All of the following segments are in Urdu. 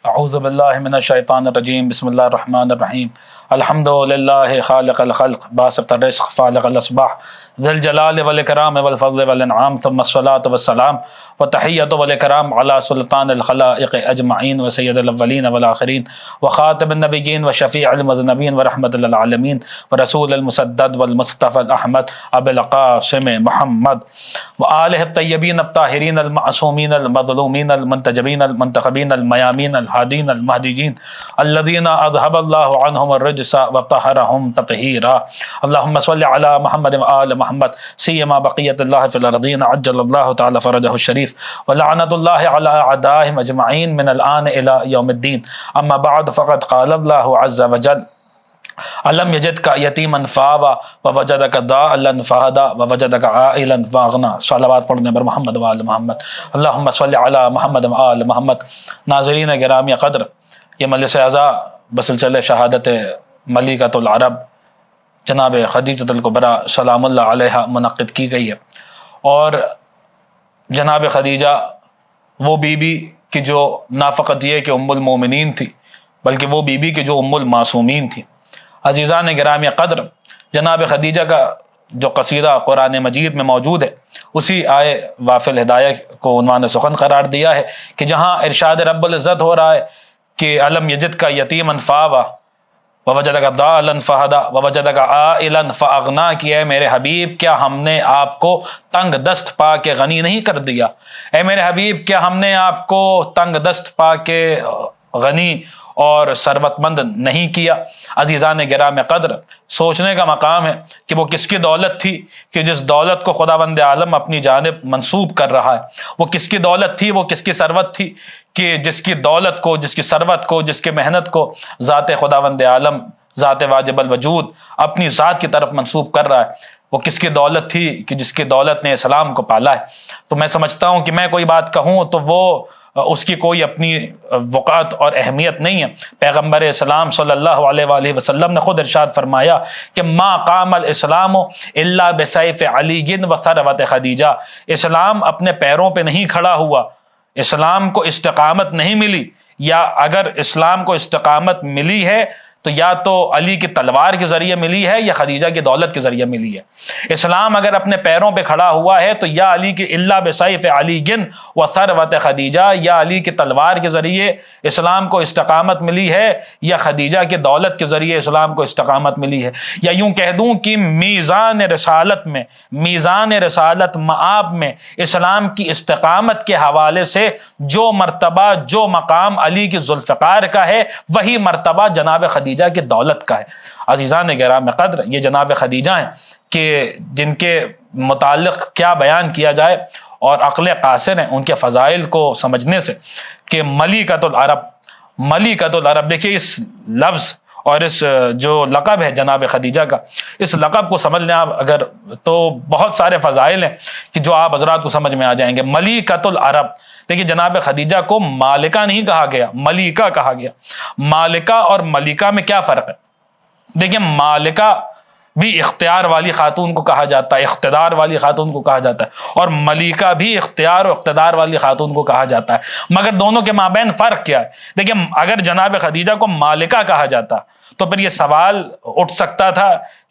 اعوذ باللہ من الشیطان الرجیم، بسم اللہ الرحمن الرحیم، الحمد للہ خالق الخلق باسط الرزق فالق الاصباح ذی الجلال والاکرام والفضل والانعام، ثم الصلاۃ والسلام وتحیۃ والاکرام علی سلطان الخلائق اجمعین وسید الاولین والآخرین وخاتم النبیین وشفیع المذنبین ورحمۃ للعالمین ورسول المسدد والمصطفى الاحمد ابی القاسم محمد وآلہ الطیبین الطاہرین المعصومین المظلومین المنتجبین المنتخبین المیامین الهادین المهدیین الذین اذهب اللہ عنہم الرجس وطہرہم تطہیرا، اللہم صل علی محمد وآل محمد سیما بقیت اللہ فی الارضین عجل اللہ تعالی فرجہ الشریف ولعنت اللہ علی اعدائہم اجمعین من الآن الى یوم الدین، اما بعد فقد قال اللہ عز وجل علم یجدک یتیما فآوی ووجدک ضالا فہدی ووجدک عائلا فاغنی۔ صلوات پڑھنے پر محمد وآل محمد، اللہم صل علی محمد وآل محمد۔ ناظرین گرامی قدر، یہ مجلس اعزا بسلسلہ شہادت ملکۃ العرب جناب خدیجۃ الکبریٰ سلام اللہ علیہا منعقد کی گئی ہے، اور جناب خدیجہ وہ بی بی کی جو نہ فقط یہ کہ ام المومنین تھی بلکہ وہ بی بی کی جو ام المعصومین تھی۔ عزیزان گرامی قدر، جناب خدیجہ کا جو قصیدہ قرآن مجید میں موجود ہے اسی آئے وافل ہدایہ کو عنوان سخن قرار دیا ہے کہ جہاں ارشاد رب العزت ہو رہا ہے کہ علم یجدک یتیما فآوی ووجدک ضالا فہدی ووجدک عائلا فاغنی، کہ اے میرے حبیب کیا ہم نے آپ کو تنگ دست پا کے غنی نہیں کر دیا؟ اے میرے حبیب کیا ہم نے آپ کو تنگ دست پا کے غنی اور ثروت مند نہیں کیا؟ عزیزان گرامی قدر، سوچنے کا مقام ہے کہ وہ کس کی دولت تھی کہ جس دولت کو خداوند عالم اپنی جانب منسوب کر رہا ہے؟ وہ کس کی دولت تھی، وہ کس کی ثروت تھی کہ جس کی دولت کو، جس کی ثروت کو، جس کی محنت کو ذات خداوند عالم، ذات واجب الوجود اپنی ذات کی طرف منسوب کر رہا ہے؟ وہ کس کی دولت تھی کہ جس کی دولت نے اسلام کو پالا ہے؟ تو میں سمجھتا ہوں کہ میں کوئی بات کہوں تو وہ اس کی کوئی اپنی وقعت اور اہمیت نہیں ہے۔ پیغمبر اسلام صلی اللہ علیہ وآلہ وسلم نے خود ارشاد فرمایا کہ ما قام الاسلام الا بسیف علی و ثروت خدیجہ، اسلام اپنے پیروں پہ نہیں کھڑا ہوا، اسلام کو استقامت نہیں ملی، یا اگر اسلام کو استقامت ملی ہے تو یا تو علی کی تلوار کے ذریعے ملی ہے یا خدیجہ کی دولت کے ذریعے ملی ہے۔ اسلام اگر اپنے پیروں پہ کھڑا ہوا ہے تو یا علی کی الا بسیف علی و ثروت خدیجہ، یا علی کی تلوار کے ذریعے اسلام کو استقامت ملی ہے یا خدیجہ کی دولت کے ذریعے اسلام کو استقامت ملی ہے۔ یا یوں کہہ دوں کہ میزان رسالت میں، میزان رسالت مآب میں اسلام کی استقامت کے حوالے سے جو مرتبہ، جو مقام علی کی ذوالفقار کا ہے، وہی مرتبہ جناب خدیجہ کی دولت کا ہے۔ عزیزان گرامی قدر، یہ جناب خدیجہ ہیں کہ جن کے متعلق کیا بیان کیا جائے، اور عقل قاصر ہیں ان کے فضائل کو سمجھنے سے کہ ملکۃ العرب، ملکۃ العرب، دیکھیے اس لفظ اور اس جو لقب ہے جناب خدیجہ کا، اس لقب کو سمجھ لیں آپ اگر تو بہت سارے فضائل ہیں کہ جو آپ حضرات کو سمجھ میں آ جائیں گے۔ ملکۃ العرب، دیکھیے جناب خدیجہ کو مالکہ نہیں کہا گیا، ملیکہ کہا گیا۔ مالکہ اور ملیکہ میں کیا فرق ہے؟ دیکھیے مالکہ بھی اختیار والی خاتون کو کہا جاتا ہے، اقتدار والی خاتون کو کہا جاتا ہے، اور ملیکہ بھی اختیار و اقتدار والی خاتون کو کہا جاتا ہے، مگر دونوں کے مابین فرق کیا ہے؟ دیکھیں اگر جناب خدیجہ کو مالکہ کہا جاتا تو پھر یہ سوال اٹھ سکتا تھا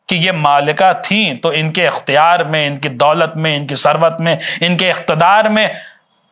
کہ یہ مالکہ تھیں تو ان کے اختیار میں، ان کی دولت میں، ان کی ثروت میں، ان کے اقتدار میں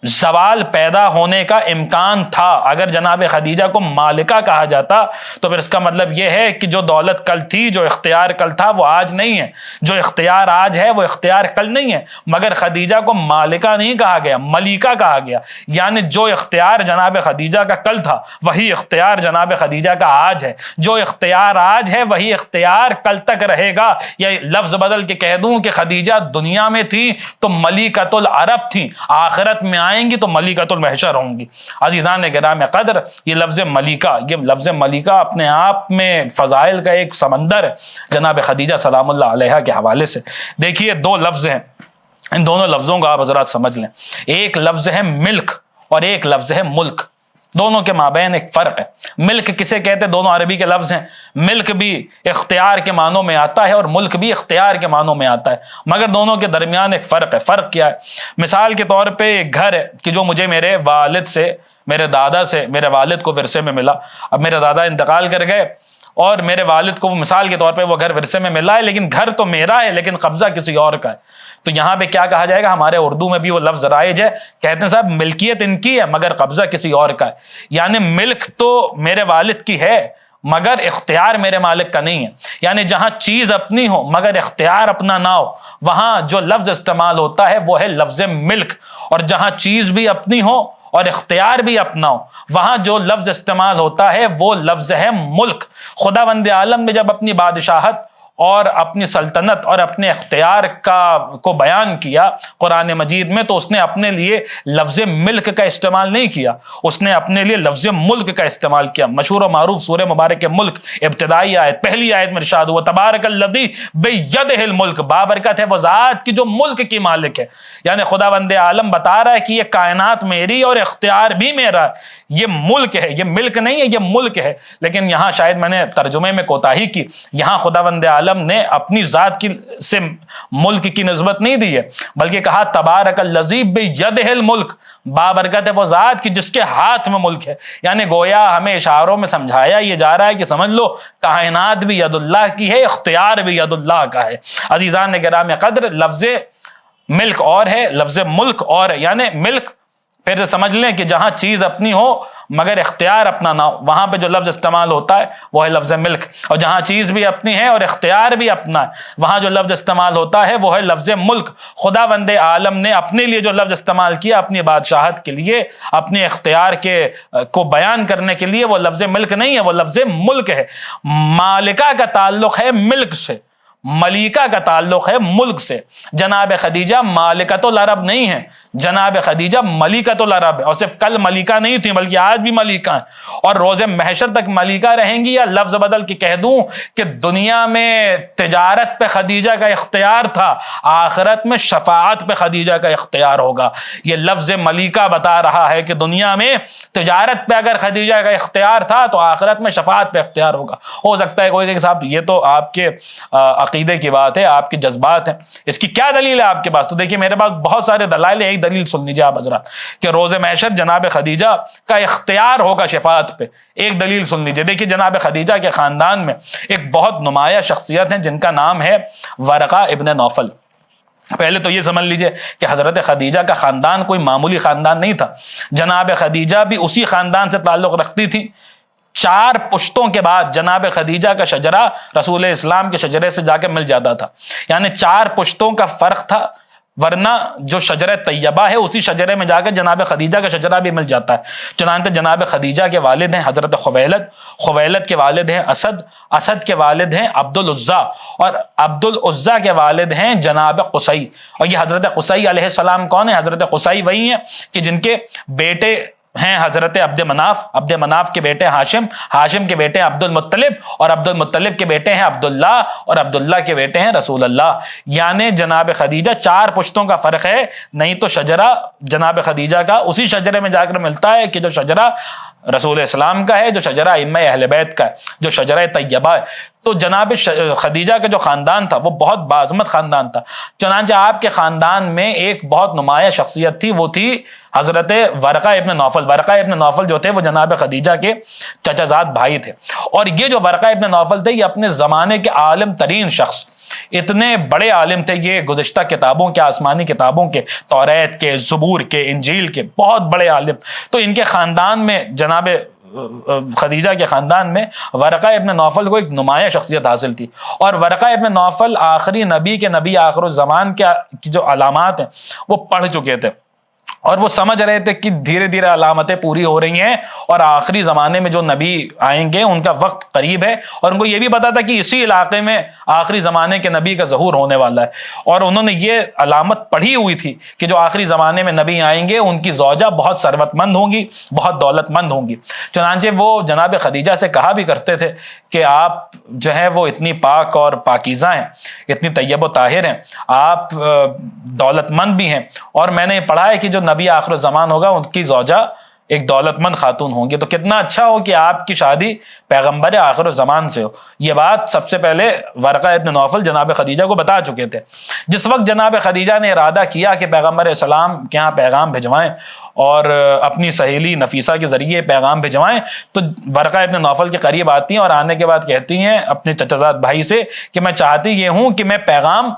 زوال پیدا ہونے کا امکان تھا۔ اگر جناب خدیجہ کو مالکہ کہا جاتا تو پھر اس کا مطلب یہ ہے کہ جو دولت کل تھی، جو اختیار کل تھا، وہ آج نہیں ہے، جو اختیار آج ہے وہ اختیار کل نہیں ہے۔ مگر خدیجہ کو مالکہ نہیں کہا گیا، ملیکہ کہا گیا، یعنی جو اختیار جناب خدیجہ کا کل تھا وہی اختیار جناب خدیجہ کا آج ہے، جو اختیار آج ہے وہی اختیار کل تک رہے گا۔ یا لفظ بدل کے کہہ دوں کہ خدیجہ دنیا میں تھی تو ملکۃ العرب تھیں، آخرت میں آئیں گی تو ملکۃ المحشر ہوں گی۔ عزیزان گرامی قدر، یہ لفظ ملکہ اپنے آپ میں فضائل کا ایک سمندر ہے جناب خدیجہ سلام اللہ علیہا کے حوالے سے۔ دیکھیے دو لفظ ہیں، ان دونوں لفظوں کو آپ حضرات سمجھ لیں، ایک لفظ ہے ملک اور ایک لفظ ہے ملک۔ دونوں کے مابین ایک فرق ہے. ملک کسے کہتے ہیں؟ دونوں عربی کے لفظ ہیں. ملک بھی اختیار کے معنوں میں آتا ہے اور ملک بھی اختیار کے معنوں میں آتا ہے، مگر دونوں کے درمیان ایک فرق ہے. فرق کیا ہے؟ مثال کے طور پہ ایک گھر ہے کہ جو مجھے میرے والد سے، میرے دادا سے، میرے والد کو ورثے میں ملا. اب میرے دادا انتقال کر گئے اور میرے والد کو مثال کے طور پہ وہ گھر ورثے میں ملا ہے، لیکن گھر تو میرا ہے لیکن قبضہ کسی اور کا ہے. تو یہاں پہ کیا کہا جائے گا؟ ہمارے اردو میں بھی وہ لفظ رائج ہے، کہتے ہیں صاحب ملکیت ان کی ہے مگر قبضہ کسی اور کا ہے. یعنی ملک تو میرے والد کی ہے مگر اختیار میرے مالک کا نہیں ہے. یعنی جہاں چیز اپنی ہو مگر اختیار اپنا نہ ہو، وہاں جو لفظ استعمال ہوتا ہے وہ ہے لفظ ملک. اور جہاں چیز بھی اپنی ہو اور اختیار بھی اپنا ہو، وہاں جو لفظ استعمال ہوتا ہے وہ لفظ ہے ملک. خداوند عالم نے جب اپنی بادشاہت اور اپنی سلطنت اور اپنے اختیار کو بیان کیا قرآن مجید میں، تو اس نے اپنے لیے لفظ ملک کا استعمال نہیں کیا، اس نے اپنے لیے لفظ ملک کا استعمال کیا. مشہور و معروف سورہ مبارک ملک ابتدائی آیت، پہلی آیت میں ارشاد ہوا تبارک الذی بیدہ الملک، بابرکت ہے وہ ذات کی جو ملک کی مالک ہے. یعنی خداوند عالم بتا رہا ہے کہ یہ کائنات میری اور اختیار بھی میرا ہے. یہ ملک ہے، یہ ملک نہیں ہے، یہ ملک ہے. لیکن یہاں شاید میں نے ترجمے میں کوتاہی کی، یہاں خداوند عالم نے اپنی ذات سے ملک کی نسبت نہیں دی ہے، بلکہ کہا تبارک الذی بیدہ الملک، بابرکت ہے وہ ذات کی جس کے ہاتھ میں ملک ہے. یعنی گویا ہمیں اشاروں میں سمجھایا یہ جا رہا ہے کہ سمجھ لو کائنات بھی ید اللہ کی ہے، اختیار بھی ید اللہ کا ہے. عزیزان گرامی قدر، لفظ ملک اور ہے، لفظ ملک اور ہے. یعنی ملک پھر سے سمجھ لیں کہ جہاں چیز اپنی ہو مگر اختیار اپنا نہ ہو، وہاں پہ جو لفظ استعمال ہوتا ہے وہ ہے لفظ ملک. اور جہاں چیز بھی اپنی ہے اور اختیار بھی اپنا ہے، وہاں جو لفظ استعمال ہوتا ہے وہ ہے لفظ ملک. خداوند عالم نے اپنے لیے جو لفظ استعمال کیا اپنی بادشاہت کے لیے، اپنے اختیار کو بیان کرنے کے لیے، وہ لفظ ملک نہیں ہے، وہ لفظ ملک ہے. مالکہ کا تعلق ہے ملک سے، ملیکہ کا تعلق ہے ملک سے. جناب خدیجہ مالکۃ العرب نہیں ہے، جناب خدیجہ ملیکۃ العرب ہے. اور صرف کل ملیکہ نہیں تھی بلکہ آج بھی ملیکہ ہیں، اور روز محشر تک ملیکہ رہیں گی. یا لفظ بدل کے کہہ دوں کہ دنیا میں تجارت پہ خدیجہ کا اختیار تھا، آخرت میں شفاعت پہ خدیجہ کا اختیار ہوگا. یہ لفظ ملیکہ بتا رہا ہے کہ دنیا میں تجارت پہ اگر خدیجہ کا اختیار تھا تو آخرت میں شفاعت پہ اختیار ہوگا. ہو سکتا ہے کوئی کہ صاحب یہ تو آپ کے عقیدے کی بات ہے، آپ کے جذبات ہیں، اس کی کیا دلیل ہے آپ کے پاس؟ تو دیکھیے میرے پاس بہت سارے دلائل ہیں. ایک دلیل سن لیجیے آپ حضرات کہ روز محشر جناب خدیجہ کا اختیار ہوگا شفاعت پہ. ایک دلیل سن لیجیے. دیکھیے جناب خدیجہ کے خاندان میں ایک بہت نمایاں شخصیت ہیں جن کا نام ہے ورقہ ابن نوفل. پہلے تو یہ سمجھ لیجئے کہ حضرت خدیجہ کا خاندان کوئی معمولی خاندان نہیں تھا. جناب خدیجہ بھی اسی خاندان سے تعلق رکھتی تھی. 4 پشتوں کے بعد جناب خدیجہ کا شجرہ رسول اسلام کے شجرے سے جا کے مل جاتا تھا. یعنی 4 پشتوں کا فرق تھا، ورنہ جو شجرہ طیبہ ہے اسی شجرے میں جا کے جناب خدیجہ کا شجرہ بھی مل جاتا ہے. چنانچہ جناب خدیجہ کے والد ہیں حضرت خویلد، خویلد کے والد ہیں اسد، اسد کے والد ہیں عبد العزیٰ، اور عبد العزیٰ کے والد ہیں جناب قصی. اور یہ حضرت قصی علیہ السلام کون ہے؟ حضرت قصی وہی ہیں کہ جن کے بیٹے ہیں حضرت عبد مناف، عبد مناف کے بیٹے ہاشم، ہاشم کے بیٹے ہیں عبد المطلب، اور عبد المطلب کے بیٹے ہیں عبداللہ، اور عبداللہ کے بیٹے ہیں رسول اللہ. یعنی جناب خدیجہ 4 پشتوں کا فرق ہے. نہیں تو شجرہ جناب خدیجہ کا اسی شجرے میں جا کر ملتا ہے کہ جو شجرہ رسول اسلام کا ہے، جو شجرہ ائمہ اہل بیت کا ہے، جو شجرہ طیبہ ہے. تو جناب خدیجہ کا جو خاندان تھا وہ بہت باعظمت خاندان تھا. چنانچہ آپ کے خاندان میں ایک بہت نمایاں شخصیت تھی، وہ تھی حضرت ورقہ ابن نوفل. ورقہ ابن نوفل جو تھے وہ جناب خدیجہ کے چچا زاد بھائی تھے. اور یہ جو ورقہ ابن نوفل تھے یہ اپنے زمانے کے عالم ترین شخص، اتنے بڑے عالم تھے یہ، گزشتہ کتابوں کے، آسمانی کتابوں کے، توریت کے، زبور کے، انجیل کے بہت بڑے عالم. تو ان کے خاندان میں جناب خدیجہ کے خاندان میں ورقہ ابن نوفل کو ایک نمایاں شخصیت حاصل تھی. اور ورقہ ابن نوفل آخری نبی کے نبی آخر الزمان کی جو علامات ہیں وہ پڑھ چکے تھے، اور وہ سمجھ رہے تھے کہ دھیرے دھیرے علامتیں پوری ہو رہی ہیں اور آخری زمانے میں جو نبی آئیں گے ان کا وقت قریب ہے. اور ان کو یہ بھی پتا تھا کہ اسی علاقے میں آخری زمانے کے نبی کا ظہور ہونے والا ہے. اور انہوں نے یہ علامت پڑھی ہوئی تھی کہ جو آخری زمانے میں نبی آئیں گے ان کی زوجہ بہت ثروت مند ہوں گی، بہت دولت مند ہوں گی. چنانچہ وہ جناب خدیجہ سے کہا بھی کرتے تھے کہ آپ جو ہے وہ اتنی پاک اور پاکیزہ ہیں، اتنی طیب و طاہر ہیں، آپ دولت مند بھی ہیں، اور میں نے پڑھا ہے کہ جو نبی آخر الزمان ہوگا ان کی زوجہ ایک دولت مند خاتون ہوں گی تو کتنا اچھا ہو کہ آپ کی شادی پیغمبر آخر الزمان سے ہو. یہ بات سب سے پہلے ورقہ ابن نوفل جناب خدیجہ کو بتا چکے تھے. جس وقت جناب خدیجہ نے ارادہ کیا کہ پیغمبر السلام کے یہاں پیغام بھجوائیں اور اپنی سہیلی نفیسہ کے ذریعے پیغام بھجوائیں, تو ورقہ ابن نوفل کے قریب آتی ہیں اور آنے کے بعد کہتی ہیں اپنے چچا زاد بھائی سے کہ میں چاہتی یہ ہوں کہ میں پیغام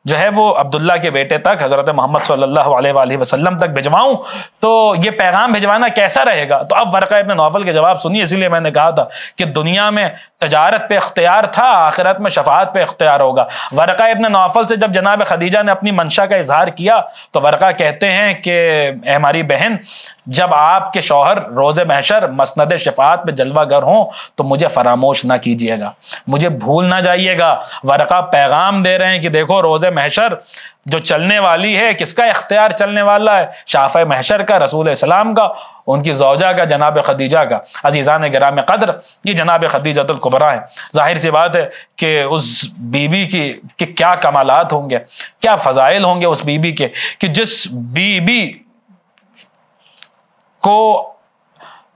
جو ہے وہ عبداللہ کے بیٹے تک, حضرت محمد صلی اللہ علیہ وآلہ وسلم تک بھجواؤں, تو یہ پیغام بھجوانا کیسا رہے گا. تو اب ورقہ ابن نوفل کے جواب سنیے. اسی لیے میں نے کہا تھا کہ دنیا میں تجارت پہ اختیار تھا, آخرت میں شفاعت پہ اختیار ہوگا. ورقہ ابن نوفل سے جب جناب خدیجہ نے اپنی منشا کا اظہار کیا تو ورقہ کہتے ہیں کہ اے ہماری بہن, جب آپ کے شوہر روز محشر مسند شفاعت میں جلوہ گر ہوں تو مجھے فراموش نہ کیجیے گا, مجھے بھول نہ جائیے گا. ورقہ پیغام دے رہے ہیں کہ دیکھو روز محشر جو چلنے والی ہے, کس کا اختیار چلنے والا ہے؟ شافع محشر کا, رسول اسلام کا, ان کی زوجہ کا, جناب خدیجہ کا. عزیزان گرامی قدر, یہ جناب خدیجۃ الکبریٰ ہیں. ظاہر سی بات ہے کہ اس بیوی کی کیا کمالات ہوں گے, کیا فضائل ہوں گے اس بیوی کے, کہ جس بیوی کو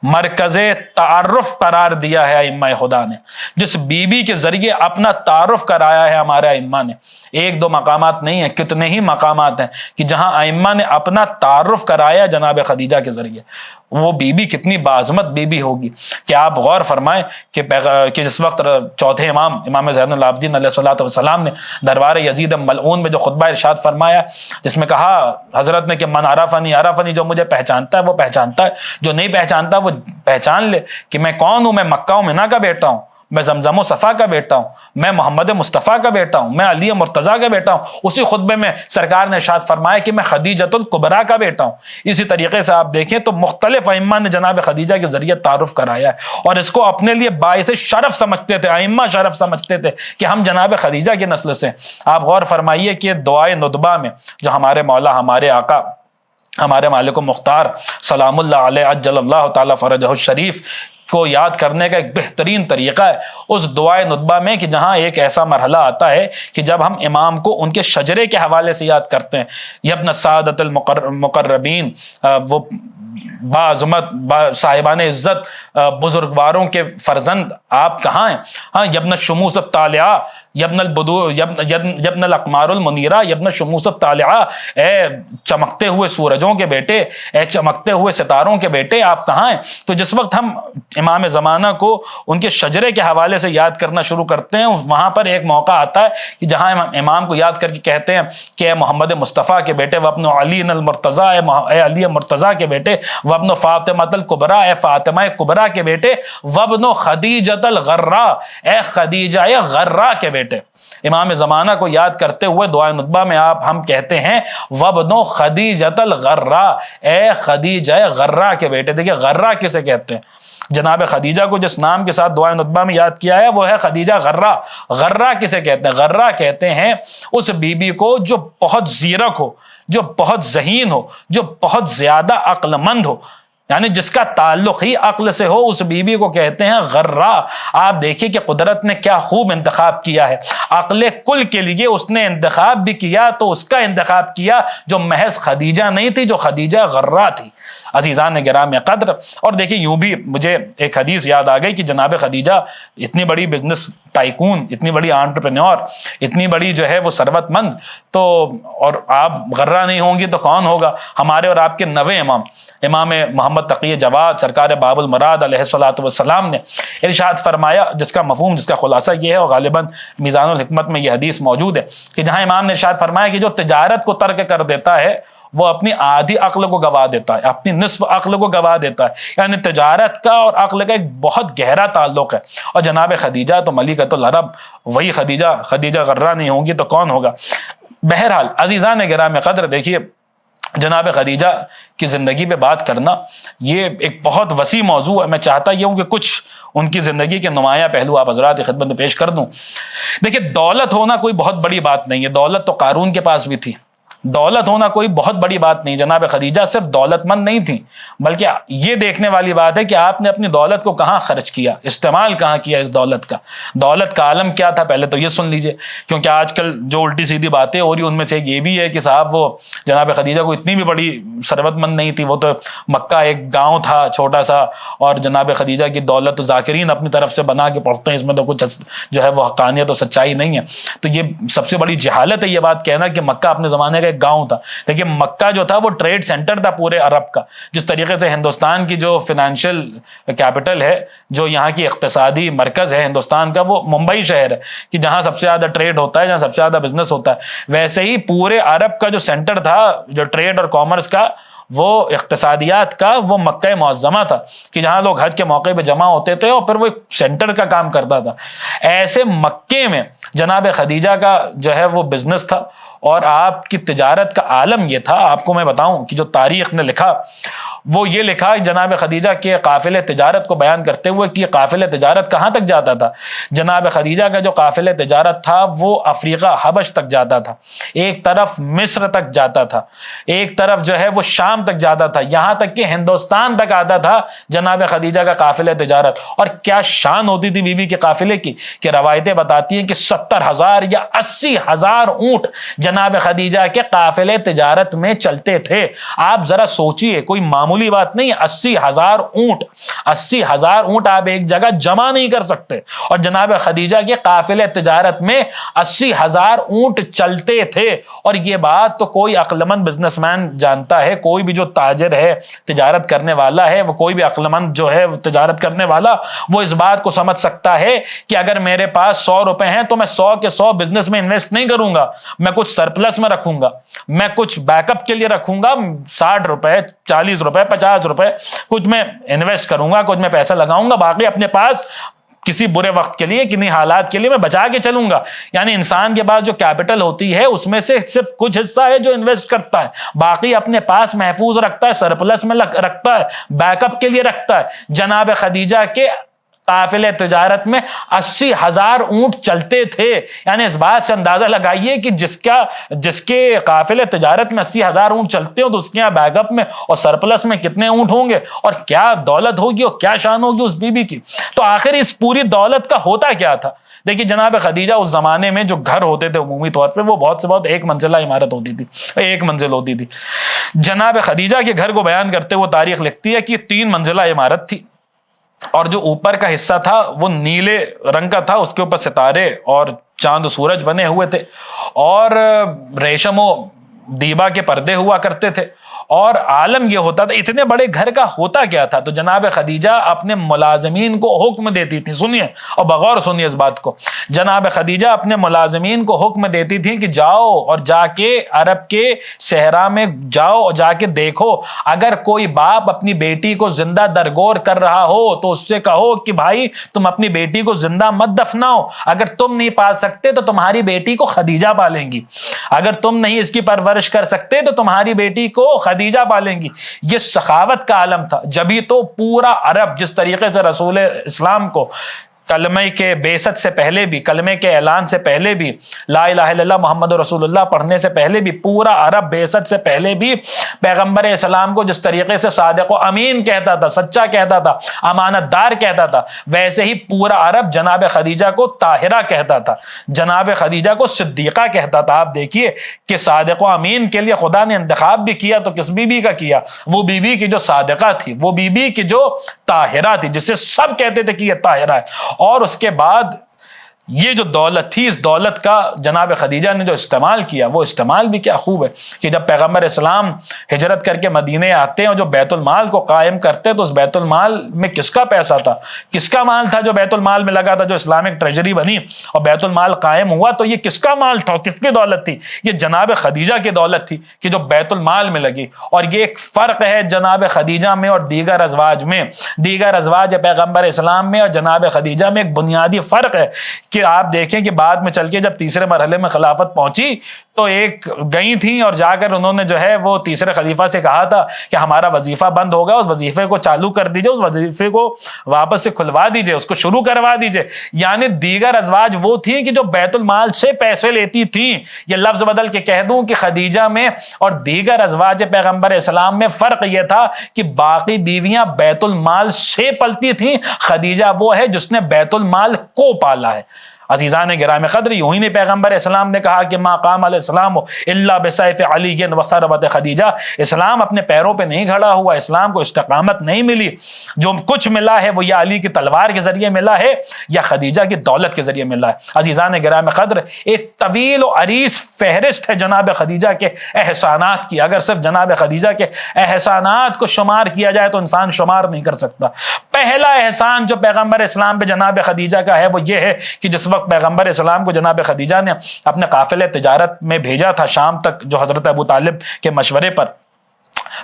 مرکز تعارف قرار دیا ہے ائمہ خدا نے, جس بیوی کے ذریعے اپنا تعارف کرایا ہے ہمارے ائمہ نے. ایک دو مقامات نہیں ہیں, کتنے ہی مقامات ہیں کہ جہاں ائمہ نے اپنا تعارف کرایا جناب خدیجہ کے ذریعے. وہ بیوی کتنی باعظمت بیوی ہوگی کہ آپ غور فرمائیں کہ جس وقت چوتھے امام زین العابدین علیہ الصلوۃ والسلام نے دربار یزید ملعون میں جو خطبہ ارشاد فرمایا, جس میں کہا حضرت نے کہ من عرفنی عرفنی, جو مجھے پہچانتا ہے وہ پہچانتا ہے, جو نہیں پہچانتا وہ پہچان لے کہ میں کون ہوں. میں مکہ و منا کا بیٹا ہوں, میں زمزم و صفا کا بیٹا ہوں, میں محمد مصطفیٰ کا بیٹا ہوں, میں علی مرتضیٰ کا بیٹا ہوں. اسی خطبے میں سرکار نے ارشاد فرمایا کہ میں خدیجۃ الکبریٰ کا بیٹا ہوں. اسی طریقے سے آپ دیکھیں تو مختلف ائمہ نے جناب خدیجہ کے ذریعے تعارف کرایا ہے اور اس کو اپنے لیے باعث شرف سمجھتے تھے. ائمہ شرف سمجھتے تھے کہ ہم جناب خدیجہ کی نسل سے. آپ غور فرمائیے کہ دعائے ندبہ میں جو ہمارے مولا, ہمارے آقا, ہمارے مالک و مختار سلام اللہ علیہ عجل اللہ تعالی فرجہ الشریف کو یاد کرنے کا ایک بہترین طریقہ ہے اس دعائے ندبہ میں, کہ جہاں ایک ایسا مرحلہ آتا ہے کہ جب ہم امام کو ان کے شجرے کے حوالے سے یاد کرتے ہیں. یبن سعادت المقربین, وہ باعظمت صاحبان عزت بزرگواروں کے فرزند, آپ کہاں ہیں؟ ہاں, یبن شموس الطالعہ, یبن البدور, یبن الاقمار المنیرہ, یبن شموس الطالعہ, اے چمکتے ہوئے سورجوں کے بیٹے, اے چمکتے ہوئے ستاروں کے بیٹے, آپ کہاں ہیں؟ تو جس وقت ہم امام زمانہ کو ان کے شجرے کے حوالے سے یاد کرنا شروع کرتے ہیں, وہاں پر ایک موقع آتا ہے کہ جہاں امام کو یاد کر کے کہتے ہیں کہ اے محمد مصطفیٰ کے بیٹے وابن علی المرتضیٰ, اے علی مرتضیٰ کے بیٹے وابن فاطمہ الکبریٰ, اے فاطمہ کبریٰ کے بیٹے وابن خدیجۃ الغراء, اے خدیجہ غراء کے بیٹے. امام زمانہ کو یاد کرتے ہوئے دعائے ندبہ میں ہم کہتے ہیں وابن خدیجۃ الغراء, اے خدیجہ غراء کے بیٹے. دیکھیں غراء کسے کہتے ہیں؟ جناب خدیجہ کو جس نام کے ساتھ دعائے ندبہ میں یاد کیا ہے وہ ہے خدیجہ غراء. غراء کسے کہتے ہیں؟ غراء کہتے ہیں اس بیوی کو جو بہت زیرک ہو, جو بہت ذہین ہو, جو بہت زیادہ عقل مند ہو, یعنی جس کا تعلق ہی عقل سے ہو, اس بیوی کو کہتے ہیں غراء. آپ دیکھیے کہ قدرت نے کیا خوب انتخاب کیا ہے. عقل کل کے لیے اس نے انتخاب بھی کیا, تو اس کا انتخاب کیا جو محض خدیجہ نہیں تھی, جو خدیجہ غراء تھی. عزیزان گرامی قدر, اور دیکھیں یوں بھی مجھے ایک حدیث یاد آ گئی کہ جناب خدیجہ اتنی بڑی بزنس ٹائکون, اتنی بڑی انٹرپرینور, اتنی بڑی جو ہے وہ ثروت مند, تو اور آپ غراء نہیں ہوں گی تو کون ہوگا؟ ہمارے اور آپ کے نوے امام محمد تقی جواد سرکار باب المراد علیہ الصلوۃ والسلام نے ارشاد فرمایا, جس کا مفہوم, جس کا خلاصہ یہ ہے, اور غالباً میزان الحکمت میں یہ حدیث موجود ہے, کہ جہاں امام نے ارشاد فرمایا کہ جو تجارت کو ترک کر دیتا ہے وہ اپنی آدھی عقل کو گوا دیتا ہے, اپنی نصف عقل کو گوا دیتا ہے. یعنی تجارت کا اور عقل کا ایک بہت گہرا تعلق ہے. اور جناب خدیجہ تو ملکۃ العرب, وہی خدیجہ غراء نہیں ہوں گی تو کون ہوگا؟ بہرحال عزیزان گرامی قدر, دیکھیے جناب خدیجہ کی زندگی پہ بات کرنا یہ ایک بہت وسیع موضوع ہے. میں چاہتا یہ ہوں کہ کچھ ان کی زندگی کے نمایاں پہلو آپ حضرات کی خدمت میں پیش کر دوں. دیکھیے دولت ہونا کوئی بہت بڑی بات نہیں ہے, دولت تو قارون کے پاس بھی تھی, دولت ہونا کوئی بہت بڑی بات نہیں. جناب خدیجہ صرف دولت مند نہیں تھیں بلکہ یہ دیکھنے والی بات ہے کہ آپ نے اپنی دولت کو کہاں خرچ کیا, استعمال کہاں کیا اس دولت کا. دولت کا عالم کیا تھا پہلے تو یہ سن لیجئے, کیونکہ آج کل جو الٹی سیدھی باتیں ہو رہی ان میں سے یہ بھی ہے کہ صاحب وہ جناب خدیجہ کو اتنی بھی بڑی ثروت مند نہیں تھی, وہ تو مکہ ایک گاؤں تھا چھوٹا سا, اور جناب خدیجہ کی دولت ذاکرین اپنی طرف سے بنا کے پڑھتے ہیں, اس میں تو کچھ جو ہے وہ حقانیت و سچائی نہیں ہے. تو یہ سب سے بڑی جہالت ہے یہ بات کہنا کہ مکہ اپنے زمانے کا ایک گاؤں تھا. دیکھیے مکہ جو تھا وہ ٹریڈ سینٹر تھا پورے عرب کا. جس طریقے سے ہندوستان کی جو فائنینشیل کیپٹل ہے, جو یہاں کی اقتصادی مرکز ہے ہندوستان کا, وہ ممبئی شہر ہے کہ جہاں سب سے زیادہ ٹریڈ ہوتا ہے, جہاں سب سے زیادہ بزنس ہوتا ہے. ویسے ہی پورے عرب کا جو سینٹر تھا جو ٹریڈ اور کامرس کا, وہ اقتصادیات کا, وہ مکہ معظمہ تھا کہ جہاں لوگ حج کے موقع پہ جمع ہوتے تھے اور پھر وہ ایک سینٹر کا کام کرتا تھا. ایسے مکے میں جناب خدیجہ کا جو ہے وہ بزنس تھا اور آپ کی تجارت کا عالم یہ تھا. آپ کو میں بتاؤں کہ جو تاریخ نے لکھا وہ یہ لکھا جناب خدیجہ کے قافلے تجارت کو بیان کرتے ہوئے کہ یہ قافلہ تجارت کہاں تک جاتا تھا. جناب خدیجہ کا جو قافلہ تجارت تھا وہ افریقہ حبش تک جاتا تھا, ایک طرف مصر تک جاتا تھا, ایک طرف جو ہے وہ شام تک جاتا تھا, یہاں تک کہ ہندوستان تک آتا تھا جناب خدیجہ کا قافلہ تجارت. اور کیا شان ہوتی تھی بیوی کے قافلے کی کہ روایتیں بتاتی ہیں کہ 70,000 یا 80,000 اونٹ جناب خدیجہ کے قافلے تجارت میں چلتے تھے. آپ ذرا سوچئے, کوئی معمولی بات نہیں, 80,000 اونٹ, 80,000 اونٹ آپ ایک جگہ جمع نہیں کر سکتے. اور جناب خدیجہ کے قافلے تجارت میں 80,000 اونٹ چلتے تھے. اور یہ بات تو کوئی عقل مند بزنس مین جانتا ہے, کوئی بھی جو تاجر ہے, تجارت کرنے والا ہے, وہ کوئی بھی عقل مند جو ہے تجارت کرنے والا, وہ اس بات کو سمجھ سکتا ہے کہ اگر میرے پاس 100 روپے ہیں تو میں 100 کے 100 بزنس میں انویسٹ نہیں کروں گا, میں کچھ سرپلس میں رکھوں گا, میں کچھ بیک اپ کے لیے رکھوں گا, 60 روپے 40 روپے 50 روپے کچھ میں انویسٹ کروں گا, کچھ میں پیسہ لگاؤں گا, باقی اپنے پاس کسی برے وقت کے لیے, کنہیں حالات کے لیے میں بچا کے چلوں گا. یعنی انسان کے پاس جو کیپٹل ہوتی ہے اس میں سے صرف کچھ حصہ ہے جو انویسٹ کرتا ہے, باقی اپنے پاس محفوظ رکھتا ہے, سرپلس میں رکھتا ہے, بیک اپ کے لیے رکھتا ہے. جناب خدیجہ کے قافلے تجارت میں 80,000 اونٹ چلتے تھے. یعنی اس بات سے اندازہ لگائیے کہ جس کے قافلے تجارت میں 80,000 اونٹ چلتے ہوں تو اس کے یہاں بیک اپ میں اور سرپلس میں کتنے اونٹ ہوں گے, اور کیا دولت ہوگی اور کیا شان ہوگی اس بی بی کی. تو آخر اس پوری دولت کا ہوتا کیا تھا؟ دیکھیے جناب خدیجہ اس زمانے میں جو گھر ہوتے تھے عمومی طور پہ وہ بہت سے بہت ایک منزلہ عمارت ہوتی تھی, ایک منزل ہوتی تھی. جناب خدیجہ کے گھر کو بیان کرتے وہ تاریخ لکھتی ہے کہ 3 منزلہ عمارت تھی, اور جو اوپر کا حصہ تھا وہ نیلے رنگ کا تھا, اس کے اوپر ستارے اور چاند و سورج بنے ہوئے تھے, اور ریشم و دیبا کے پردے ہوا کرتے تھے. اور عالم یہ ہوتا تھا, اتنے بڑے گھر کا ہوتا کیا تھا؟ تو جناب خدیجہ اپنے ملازمین کو حکم دیتی تھی, سنیے اور بغور سنیے اس بات کو, جناب خدیجہ اپنے ملازمین کو حکم دیتی تھی کہ جاؤ اور جا کے عرب کے صحرا میں جاؤ اور جا کے دیکھو, اگر کوئی باپ اپنی بیٹی کو زندہ درگور کر رہا ہو تو اس سے کہو کہ بھائی تم اپنی بیٹی کو زندہ مت دفناؤ, اگر تم نہیں پال سکتے تو تمہاری بیٹی کو خدیجہ پالیں گی, اگر تم نہیں اس کی پرورش کر سکتے تو تمہاری بیٹی کو خدیجہ پالیں گی. یہ سخاوت کا عالم تھا. جبھی تو پورا عرب جس طریقے سے رسول اسلام کو کلمہ کے بعثت سے پہلے بھی, کلمے کے اعلان سے پہلے بھی, لا الہ الا اللہ محمد رسول اللہ پڑھنے سے پہلے بھی, پورا عرب بعثت سے پہلے بھی پیغمبر اسلام کو جس طریقے سے صادق و امین کہتا تھا, سچا کہتا تھا, امانت دار کہتا تھا, ویسے ہی پورا عرب جناب خدیجہ کو طاہرہ کہتا تھا, جناب خدیجہ کو صدیقہ کہتا تھا. آپ دیکھیے کہ صادق و امین کے لیے خدا نے انتخاب بھی کیا تو کس بی بی کا کیا؟ وہ بی بی کی جو صادقہ تھی, وہ بی بی کی جو طاہرہ تھی, جسے سب کہتے تھے کہ یہ طاہرہ ہے. اور اس کے بعد یہ جو دولت تھی, اس دولت کا جناب خدیجہ نے جو استعمال کیا, وہ استعمال بھی کیا خوب ہے کہ جب پیغمبر اسلام ہجرت کر کے مدینے آتے ہیں اور جو بیت المال کو قائم کرتے ہیں تو اس بیت المال میں کس کا پیسہ تھا, کس کا مال تھا جو بیت المال میں لگا تھا؟ جو اسلامک ٹریجری بنی اور بیت المال قائم ہوا تو یہ کس کا مال تھا, کس کی دولت تھی؟ یہ جناب خدیجہ کی دولت تھی کہ جو بیت المال میں لگی. اور یہ ایک فرق ہے جناب خدیجہ میں اور دیگر ازواج میں, دیگر ازواج پیغمبر اسلام میں اور جناب خدیجہ میں ایک بنیادی فرق ہے کہ پھر آپ دیکھیں کہ بعد میں چل کے جب تیسرے مرحلے میں خلافت پہنچی تو ایک گئی تھیں اور جا کر انہوں نے جو ہے وہ تیسرے خلیفہ سے کہا تھا کہ ہمارا وظیفہ بند ہوگا، اس وظیفے کو چالو کر دیجئے، اس وظیفے کو واپس سے کھلوا دیجئے، اس کو شروع کروا دیجئے۔ یعنی دیگر ازواج وہ تھیں کہ جو بیت المال سے پیسے لیتی تھیں۔ یہ لفظ بدل کے کہہ دوں کہ خدیجہ میں اور دیگر ازواج پیغمبر اسلام میں فرق یہ تھا کہ باقی بیویاں بیت المال سے پلتی تھیں، خدیجہ وہ ہے جس نے بیت المال کو پالا ہے۔ عزیزان گرامی قدر، یوں ہی نہیں پیغمبر اسلام نے کہا کہ ما قام علیہ السلام الا بسیف علی وثروت خدیجہ، اسلام اپنے پیروں پہ نہیں کھڑا ہوا، اسلام کو استقامت نہیں ملی، جو کچھ ملا ہے وہ یا علی کی تلوار کے ذریعے ملا ہے یا خدیجہ کی دولت کے ذریعے ملا ہے۔ عزیزان گرامی قدر، ایک طویل و عریض فہرست ہے جناب خدیجہ کے احسانات کی، اگر صرف جناب خدیجہ کے احسانات کو شمار کیا جائے تو انسان شمار نہیں کر سکتا۔ پہلا احسان جو پیغمبر اسلام پہ جناب خدیجہ کا ہے وہ یہ ہے کہ جس وقت پیغمبر اسلام کو جناب خدیجہ نے اپنے قافلے تجارت میں بھیجا تھا شام تک، جو حضرت ابو طالب کے مشورے پر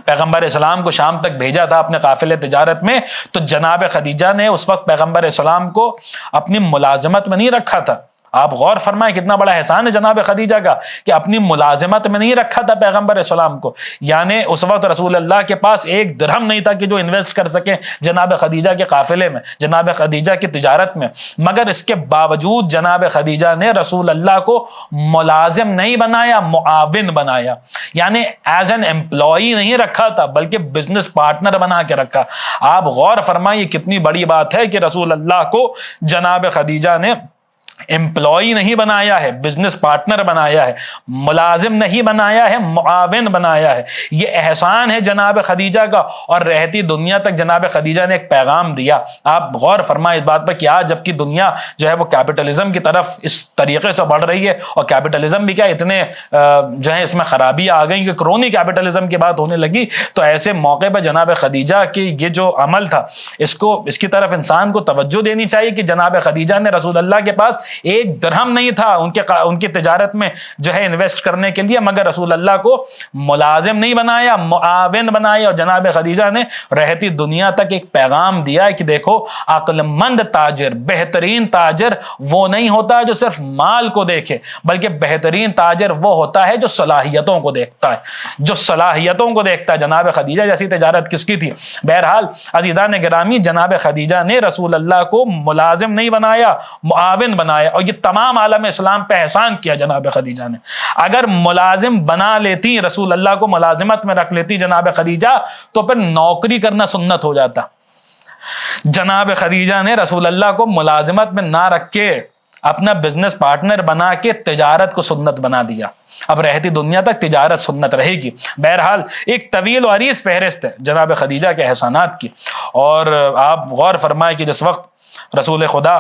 پیغمبر اسلام کو شام تک بھیجا تھا اپنے قافلے تجارت میں، تو جناب خدیجہ نے اس وقت پیغمبر اسلام کو اپنی ملازمت میں نہیں رکھا تھا۔ آپ غور فرمائیں کتنا بڑا احسان ہے جناب خدیجہ کا کہ اپنی ملازمت میں نہیں رکھا تھا پیغمبر اسلام کو، یعنی اس وقت رسول اللہ کے پاس ایک درہم نہیں تھا کہ جو انویسٹ کر سکیں جناب خدیجہ کے قافلے میں، جناب خدیجہ کی تجارت میں، مگر اس کے باوجود جناب خدیجہ نے رسول اللہ کو ملازم نہیں بنایا، معاون بنایا، یعنی ایز این امپلائی نہیں رکھا تھا بلکہ بزنس پارٹنر بنا کے رکھا۔ آپ غور فرمائیں یہ کتنی بڑی بات ہے کہ رسول اللہ کو جناب خدیجہ نے امپلائی نہیں بنایا ہے، بزنس پارٹنر بنایا ہے، ملازم نہیں بنایا ہے، معاون بنایا ہے۔ یہ احسان ہے جناب خدیجہ کا، اور رہتی دنیا تک جناب خدیجہ نے ایک پیغام دیا۔ آپ غور فرمائیں اس بات پر کہ آج جبکہ دنیا جو ہے وہ کیپٹلزم کی طرف اس طریقے سے بڑھ رہی ہے، اور کیپٹلزم بھی کیا اتنے جو ہے اس میں خرابیاں آ گئیں کہ کرونی کیپٹلزم کی بات ہونے لگی، تو ایسے موقع پر جناب خدیجہ کی یہ جو عمل تھا اس کی طرف انسان کو توجہ دینی چاہیے کہ جناب خدیجہ نے رسول اللہ کے پاس ایک درہم نہیں تھا ان کی تجارت میں جو ہے انویسٹ کرنے کے لیے، مگر رسول اللہ کو ملازم نہیں بنایا، معاون بنایا، اور جناب خدیجہ نے رہتی دنیا تک ایک پیغام دیا ہے کہ دیکھو عقل مند تاجر، بہترین تاجر وہ نہیں ہوتا جو صرف مال کو دیکھے، بلکہ بہترین تاجر وہ ہوتا ہے جو صلاحیتوں کو دیکھتا ہے، جو صلاحیتوں کو دیکھتا ہے۔ جناب خدیجہ جیسی تجارت کس کی تھی؟ بہرحال عزیزان گرامی، جناب خدیجہ نے رسول اللہ کو ملازم نہیں بنایا، معاون بنایا، اور یہ تمام عالم اسلام پہ احسان کیا جناب خدیجہ نے۔ اگر ملازم بنا لیتی، رسول اللہ کو ملازمت میں رکھ لیتی جناب خدیجہ، تو پھر نوکری کرنا سنت ہو جاتا۔ جناب خدیجہ نے رسول اللہ کو ملازمت میں نہ رکھ کے اپنا بزنس پارٹنر بنا کے تجارت کو سنت بنا دیا۔ اب رہتی دنیا تک تجارت سنت رہے گی۔ بہرحال ایک طویل و عریض فہرست ہے جناب خدیجہ کے احسانات کی، اور آپ غور فرمائیں کہ جس وقت رسول خدا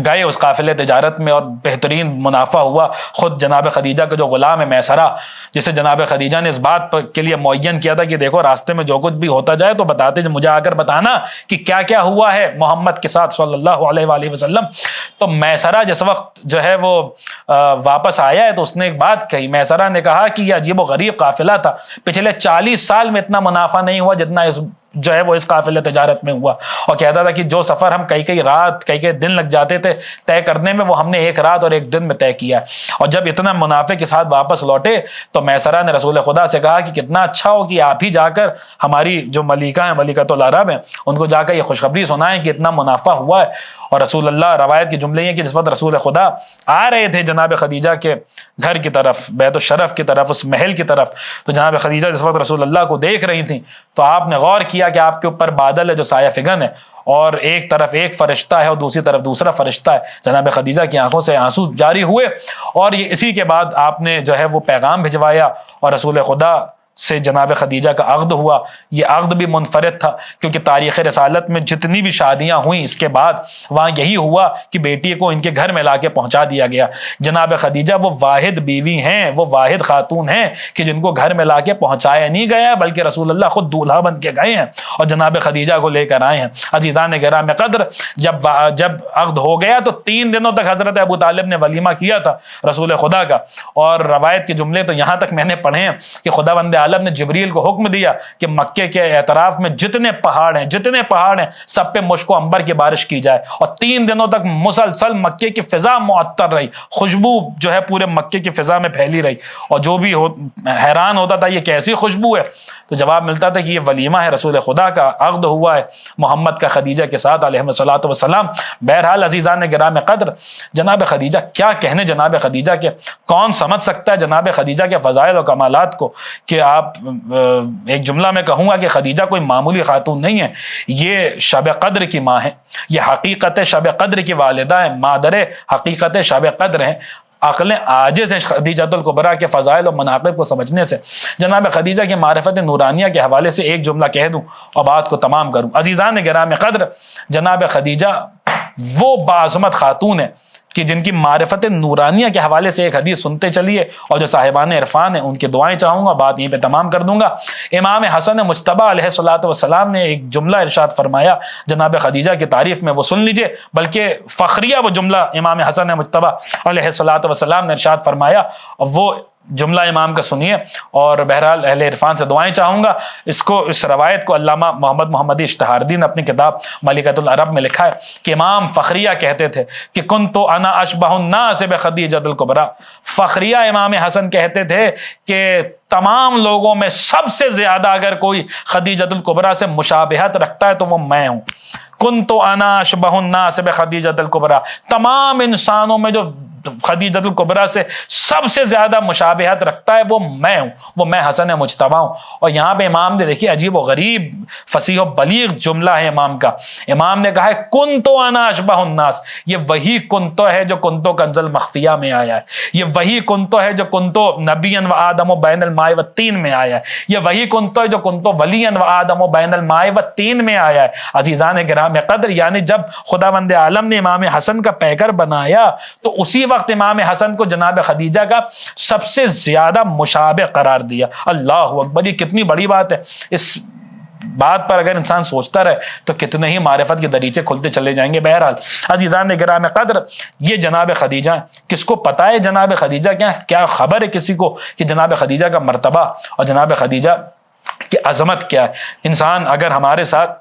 گئے اس قافلے تجارت میں اور بہترین منافع ہوا، خود جناب خدیجہ کا جو غلام ہے میسرہ، جسے جناب خدیجہ نے اس بات کے لیے معین کیا تھا کہ دیکھو راستے میں جو کچھ بھی ہوتا جائے تو بتاتے مجھے آ کر بتانا کہ کیا کیا ہوا ہے محمد کے ساتھ صلی اللہ علیہ وآلہ وسلم۔ تو میسرہ جس وقت جو ہے وہ واپس آیا ہے تو اس نے ایک بات کہی، میسرہ نے کہا کہ یہ عجیب و غریب قافلہ تھا، پچھلے 40 سال میں اتنا منافع نہیں ہوا جتنا جو ہے وہ اس قافلہ تجارت میں ہوا، اور کہتا تھا کہ جو سفر ہم کئی رات کئی دن لگ جاتے تھے طے کرنے میں، وہ ہم نے ایک رات اور ایک دن میں طے کیا، اور جب اتنا منافع کے ساتھ واپس لوٹے تو میسرہ نے رسول خدا سے کہا کہ کتنا اچھا ہو کہ آپ ہی جا کر ہماری جو ملیکہ ہیں، ملکۃ العرب ہیں، ان کو جا کر یہ خوشخبری سنائیں کہ اتنا منافع ہوا ہے۔ اور رسول اللہ، روایت کے جملے ہیں کہ جس وقت رسول خدا آ رہے تھے جناب خدیجہ کے گھر کی طرف، بیت الشرف کی طرف، اس محل کی طرف، تو جناب خدیجہ جس وقت رسول اللہ کو دیکھ رہی تھیں تو آپ نے غور کیا کہ آپ کے اوپر بادل ہے جو سایہ فگن ہے، اور ایک طرف ایک فرشتہ ہے اور دوسری طرف دوسرا فرشتہ ہے۔ جناب خدیجہ کی آنکھوں سے آنسو جاری ہوئے، اور یہ اسی کے بعد آپ نے جو ہے وہ پیغام بھجوایا، اور رسول خدا سے جناب خدیجہ کا عقد ہوا۔ یہ عقد بھی منفرد تھا، کیونکہ تاریخ رسالت میں جتنی بھی شادیاں ہوئیں اس کے بعد وہاں یہی ہوا کہ بیٹی کو ان کے گھر میں لا کے پہنچا دیا گیا۔ جناب خدیجہ وہ واحد بیوی ہیں، وہ واحد خاتون ہیں کہ جن کو گھر میں لا کے پہنچایا نہیں گیا، بلکہ رسول اللہ خود دولہا بن کے گئے ہیں اور جناب خدیجہ کو لے کر آئے ہیں۔ عزیزان گرامی قدر، جب عقد ہو گیا تو 3 دنوں تک حضرت ابو طالب نے ولیمہ کیا تھا رسول خدا کا، اور روایت کے جملے تو یہاں تک میں نے پڑھے ہیں کہ خدا بند عالم نے جبریل کو حکم دیا کہ مکے کے اعتراف میں جتنے پہاڑ ہیں سب پہ مشک و عنبر کی بارش کی جائے، اور 3 دنوں تک مسلسل مکے کی فضا معطر رہی، خوشبو جو ہے پورے مکے کی فضا میں پھیلی رہی، اور جو بھی حیران ہوتا تھا یہ کیسی خوشبو ہے، تو جواب ملتا تھا کہ یہ ولیمہ ہے، رسول خدا کا عقد ہوا ہے محمد کا خدیجہ کے ساتھ علیہ الصلوۃ والسلام۔ بہرحال عزیزان گرام قدر، جناب خدیجہ کیا کہنے جناب خدیجہ کے، کون سمجھ سکتا ہے جناب خدیجہ کے فضائل و کمالات کو، کہ آپ ایک جملہ میں کہوں گا کہ خدیجہ کوئی معمولی خاتون نہیں ہے، یہ شب قدر کی ماں ہے، یہ حقیقت شب قدر کی والدہ ہے، مادر حقیقت شب قدر ہیں۔ عقلیں عاجز ہیں خدیجۃ الکبریٰ کے فضائل و مناقب کو سمجھنے سے۔ جناب خدیجہ کی معرفت نورانیہ کے حوالے سے ایک جملہ کہہ دوں اور بات کو تمام کروں۔ عزیزان گرام قدر، جناب خدیجہ وہ باعظمت خاتون ہے کہ جن کی معرفت نورانیہ کے حوالے سے ایک حدیث سنتے چلیے، اور جو صاحبان عرفان ہیں ان کی دعائیں چاہوں گا، بات یہیں پہ تمام کر دوں گا۔ امام حسن مجتبیٰ علیہ الصلوۃ والسلام نے ایک جملہ ارشاد فرمایا جناب خدیجہ کی تعریف میں، وہ سن لیجئے، بلکہ فخریہ وہ جملہ امام حسن مجتبیٰ علیہ الصلوۃ والسلام نے ارشاد فرمایا، اور وہ جملہ امام کا سنیے، اور بہرحال اہل عرفان سے دعائیں چاہوں گا۔ اس روایت کو علامہ محمد محمدی اشتہاردی نے اپنی کتاب ملکۃ العرب میں لکھا ہے کہ امام فخریہ کہتے تھے کہ کنت انا اشبہ الناس بخدیجۃ الکبریٰ، فخریہ امام حسن کہتے تھے کہ تمام لوگوں میں سب سے زیادہ اگر کوئی خدیجۃ الکبریٰ سے مشابہت رکھتا ہے تو وہ میں ہوں۔ کنت انا اشبہ الناس بخدیجۃ الکبریٰ، تمام انسانوں میں جو خدیجۃ الکبریٰ سے سب سے زیادہ مشابہت رکھتا ہے وہ میں ہوں، وہ میں حسن مجتبیٰ ہوں۔ اور یہاں پہ امام نے دیکھیے عجیب و غریب فصیح و بلیغ جملہ ہے امام کا، امام نے کہا ہے کنتو انا اشبہ الناس، یہ وہی کنتو ہے جو کنتو کنز المخفیہ میں آیا ہے، یہ وہی کنتو ہے جو کنتو نبی و آدم و بین الماء و الطین میں آیا ہے، یہ وہی کنتو ہے جو کنتو ولی و آدم و بین الماء و الطین میں آیا ہے۔ عزیزان گرام قدر، یعنی جب خداوند عالم نے امام حسن کا پیکر بنایا تو اسی وقت امام حسن کو جناب خدیجہ کا سب سے زیادہ مشابہ قرار دیا۔ اللہ اکبر، یہ کتنی بڑی بات ہے، اس بات پر اگر انسان سوچتا رہے تو کتنے ہی معرفت کے دریچے کھلتے چلے جائیں گے۔ بہرحال عزیزان گرام قدر، یہ جناب خدیجہ کس کو پتہ ہے جناب خدیجہ کیا خبر ہے کسی کو کہ جناب خدیجہ کا مرتبہ اور جناب خدیجہ کی عظمت کیا ہے؟ انسان اگر ہمارے ساتھ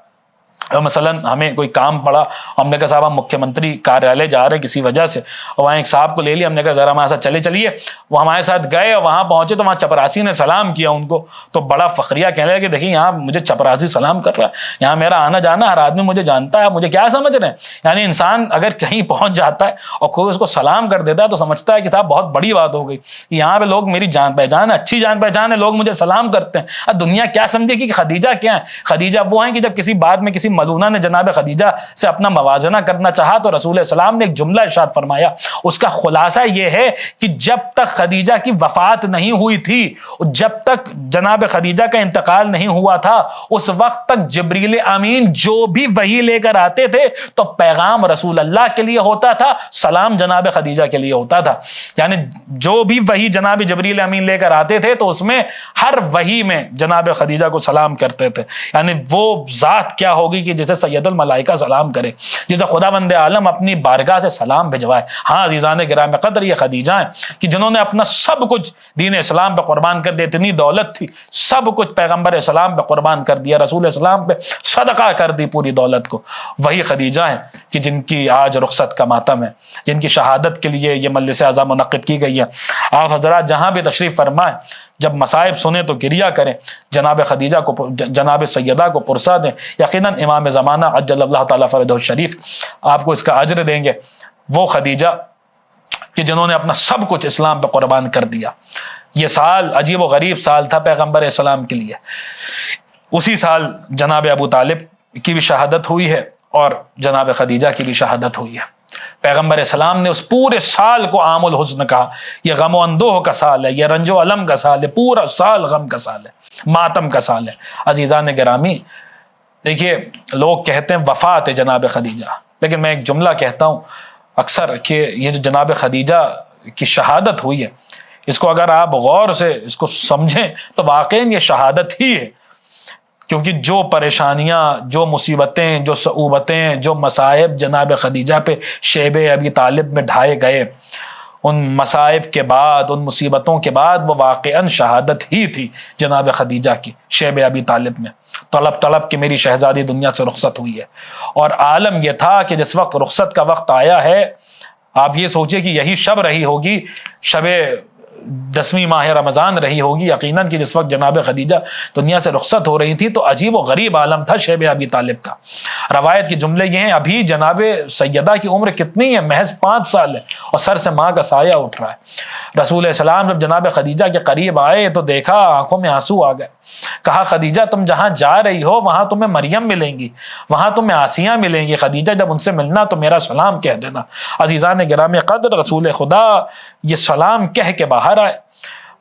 مثلا ہمیں کوئی کام پڑا، ہم نے کہا صاحب ہم مکھیہ منتری کاریالے جا رہے ہیں کسی وجہ سے، اور وہاں ایک صاحب کو لے لیا، ہم نے کہا ذرا ہمارے ساتھ چلیے، وہ ہمارے ساتھ گئے اور وہاں پہنچے تو وہاں چپراسی نے سلام کیا ان کو، تو بڑا فخریہ کہنے لگا کہ دیکھیں یہاں مجھے چپراسی سلام کر رہا ہے، یہاں میرا آنا جانا ہر آدمی مجھے جانتا ہے، مجھے کیا سمجھ رہے ہیں؟ یعنی انسان اگر کہیں پہنچ جاتا ہے اور کوئی اس کو سلام کر دیتا ہے تو سمجھتا ہے کہ صاحب بہت بڑی بات ہو گئی، یہاں پہ لوگ میری جان پہچان ہے، اچھی جان پہچان ہے، لوگ مجھے سلام کرتے ہیں۔ اب دنیا کیا سمجھے کہ خدیجہ کیا ہے؟ خدیجہ وہ ہیں کہ جب کسی بات میں کسی ملونہ نے جناب خدیجہ سے اپنا موازنہ کرنا چاہا تو رسول السلام نے ایک جملہ ارشاد فرمایا، اس کا خلاصہ یہ ہے کہ جب تک خدیجہ کی وفات نہیں ہوئی تھی، جب تک جناب خدیجہ کا انتقال نہیں ہوا تھا، اس وقت تک جبریل امین جو بھی وحی لے کر آتے تھے تو پیغام رسول اللہ کے لیے ہوتا تھا، سلام جناب خدیجہ کے لیے ہوتا تھا۔ یعنی جو بھی وحی جناب جبریل امین لے کر آتے تھے تو اس میں ہر وحی میں جناب خدیجہ کو سلام کرتے تھے۔ یعنی وہ ذات کیا ہوگی کہ جسے سید الملائکہ سلام کرے، جسے خداوند عالم اپنی بارگاہ سے سلام بھجوائے۔ ہاں عزیزان گرام قدر، یہ خدیجہ ہیں کہ جنہوں نے اپنا سب کچھ دین اسلام پہ قربان کر دیا، اتنی دولت تھی سب کچھ پیغمبر اسلام پہ قربان کر دیا، رسول اسلام پہ صدقہ کر دی پوری دولت کو۔ وہی خدیجہ ہیں کہ جن کی آج رخصت کا ماتم ہے، جن کی شہادت کے لیے یہ مجلس اعظم منعقد کی گئی ہے۔ آپ حضرات جہاں بھی تشریف فرمائیں، جب مصائب سنیں تو گریہ کریں، جناب خدیجہ کو، جناب سیدہ کو پرسا دیں، یقیناً امام زمانہ عجل اللہ تعالیٰ فرجہ الشریف آپ کو اس کا اجر دیں گے۔ وہ خدیجہ کہ جنہوں نے اپنا سب کچھ اسلام پہ قربان کر دیا۔ یہ سال عجیب و غریب سال تھا پیغمبر اسلام کے لیے، اسی سال جناب ابو طالب کی بھی شہادت ہوئی ہے اور جناب خدیجہ کی بھی شہادت ہوئی ہے۔ پیغمبر اسلام نے اس پورے سال کو عام الحزن کہا، یہ غم و اندوہ کا سال ہے، یہ رنج و علم کا سال ہے، پورا سال غم کا سال ہے، ماتم کا سال ہے۔ عزیزان گرامی، دیکھیے لوگ کہتے ہیں وفات ہے جناب خدیجہ، لیکن میں ایک جملہ کہتا ہوں اکثر کہ یہ جو جناب خدیجہ کی شہادت ہوئی ہے، اس کو اگر آپ غور سے اس کو سمجھیں تو واقعی یہ شہادت ہی ہے، کیونکہ جو پریشانیاں، جو مصیبتیں، جو صعوبتیں، جو مصائب جناب خدیجہ پہ شیب ابی طالب میں ڈھائے گئے، ان مصائب کے بعد، ان مصیبتوں کے بعد وہ واقعاً شہادت ہی تھی جناب خدیجہ کی شیب ابی طالب میں، طلب کہ میری شہزادی دنیا سے رخصت ہوئی ہے۔ اور عالم یہ تھا کہ جس وقت رخصت کا وقت آیا ہے، آپ یہ سوچیں کہ یہی شب رہی ہوگی، شب 10ویں ماہ رمضان رہی ہوگی یقیناً، کہ جس وقت جناب خدیجہ دنیا سے رخصت ہو رہی تھی، تو عجیب و غریب عالم تھا شیب ابی طالب کا۔ روایت کے جملے یہ ہیں، ابھی جناب سیدہ کی عمر کتنی ہے؟ محض 5 سال ہے، اور سر سے ماں کا سایہ اٹھ رہا ہے۔ رسول السلام جب جناب خدیجہ کے قریب آئے تو دیکھا آنکھوں میں آنسو آ گئے۔ کہا خدیجہ تم جہاں جا رہی ہو وہاں تمہیں مریم ملیں گی، وہاں تمہیں آسیہ ملیں گی، خدیجہ جب ان سے ملنا تو میرا سلام کہہ دینا۔ عزیزان گرامی قدر، رسول خدا یہ سلام کہہ کے باہر آئے۔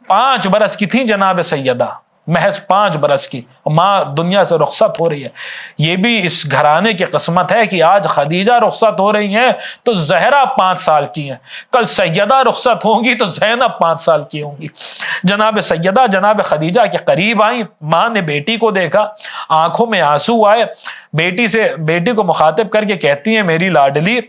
5 برس کی تھی جناب سیدہ، محض 5 برس کی، ماں دنیا سے رخصت ہو رہی ہے۔ یہ بھی اس گھرانے کی قسمت ہے کہ آج خدیجہ رخصت ہو رہی ہیں تو زہرا 5 سال کی ہیں، کل سیدہ رخصت ہوں گی تو زینب 5 سال کی ہوں گی۔ جناب سیدہ جناب خدیجہ کے قریب آئیں، ماں نے بیٹی کو دیکھا، آنکھوں میں آنسو آئے، بیٹی کو مخاطب کر کے کہتی ہیں میری لاڈلی،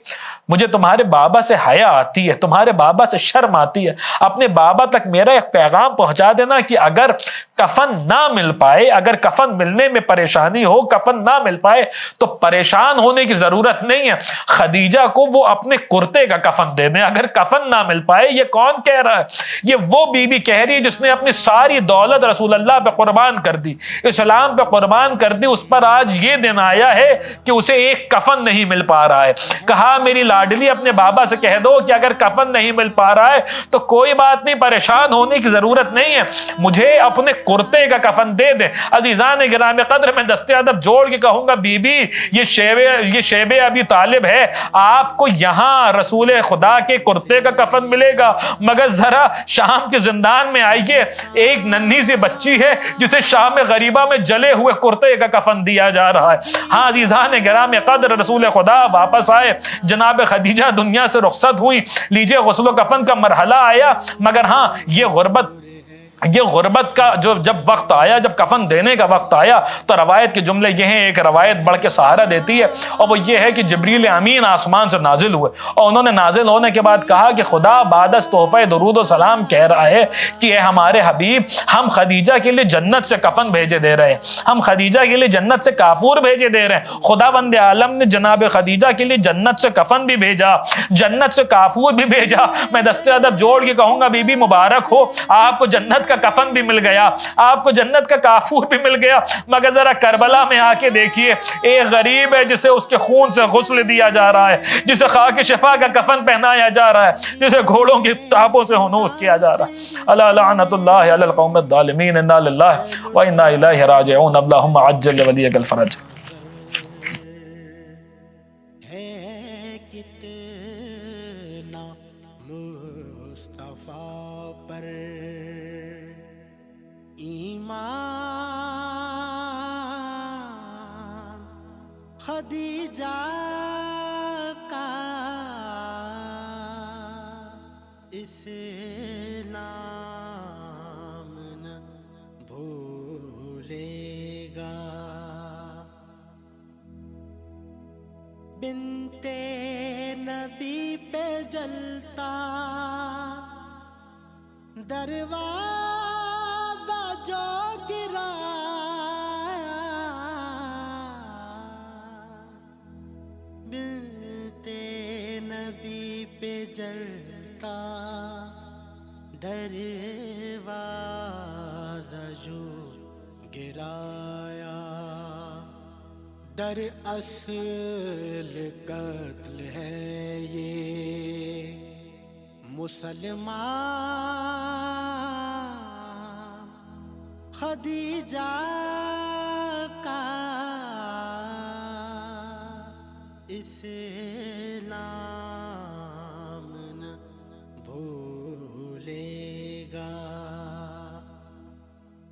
مجھے تمہارے بابا سے حیا آتی ہے، تمہارے بابا سے شرم آتی ہے، اپنے بابا تک میرا ایک پیغام پہنچا دینا کہ اگر کفن نہ مل پائے، اگر کفن ملنے میں پریشانی ہو، کفن نہ مل پائے تو پریشان ہونے کی ضرورت نہیں ہے، خدیجہ کو وہ اپنے کرتے کا کفن دے دیں۔ اگر کفن نہ مل پائے، یہ کون کہہ رہا ہے؟ یہ وہ بی بی کہہ رہی ہے جس نے اپنی ساری دولت رسول اللہ پہ قربان کر دی، اسلام پہ قربان کر دی، اس پر آج یہ دن آیا ہے کہ اسے ایک کفن نہیں مل پا رہا ہے۔ کہا میری لاڈلی اپنے بابا سے کہہ دو کہ اگر کفن نہیں مل پا رہا ہے تو کوئی بات نہیں، پریشان ہونے کی ضرورت نہیں ہے، مجھے اپنے کرتے کا کفن دے دے۔ عزیزان گرامی قدر، میں دست ادب جوڑ کے کہوں گا بی بی یہ شیب ابی طالب ہے، آپ کو یہاں رسول خدا کے کرتے کا کفن ملے گا، مگر ذرا شام کے زندان میں آئیے، ایک ننھی سی بچی ہے جسے شام غریبہ میں جلے ہوئے کرتے کا کفن دیا جا رہا ہے۔ ہاں عزیزان گرامی قدر، رسول خدا واپس آئے، جناب خدیجہ دنیا سے رخصت ہوئی، لیجئے غسل و کفن کا مرحلہ آیا، مگر ہاں یہ غربت کا جب وقت آیا، جب کفن دینے کا وقت آیا تو روایت کے جملے یہ ہیں، ایک روایت بڑھ کے سہارا دیتی ہے، اور وہ یہ ہے کہ جبریل امین آسمان سے نازل ہوئے، اور انہوں نے نازل ہونے کے بعد کہا کہ خدا بعد از تحفہ درود و سلام کہہ رہا ہے کہ اے ہمارے حبیب، ہم خدیجہ کے لیے جنت سے کفن بھیجے دے رہے ہیں، ہم خدیجہ کے لیے جنت سے کافور بھیجے دے رہے ہیں۔ خدا بند عالم نے جناب خدیجہ کے لیے جنت سے کفن بھی بھیجا، جنت سے کافور بھی بھیجا۔ میں دست ادب جوڑ کے کہوں گا بی بی مبارک ہو، آپ کو جنت کا کفن بھی مل گیا، آپ کو جنت کا کافور بھی مل گیا، مگر ذرا کربلا میں آ کے دیکھیے، ایک غریب ہے جسے اس کے خون سے غسل دیا جا رہا ہے، جسے خاک شفا کا کفن پہنایا جا رہا ہے، جسے گھوڑوں کی ٹاپوں سے ہنوط کیا جا رہا ہے۔ الا لعنت اللہ علی القوم الظالمین، انا للہ و انا الیہ راجعون، اللہم عجل ولیک الفرج۔ خدیجہ کا اسے نام نہ بھولے گا، بنتے نبی پہ جلتا دروازہ جو گرا، بنتے نبی پہ جلتا دروازہ جو گرایا، در اصل قتل ہے یہ مسلمان، خدیجہ کا اسے نام نہ بھولے گا،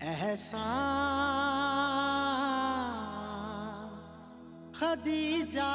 احسان خدیجہ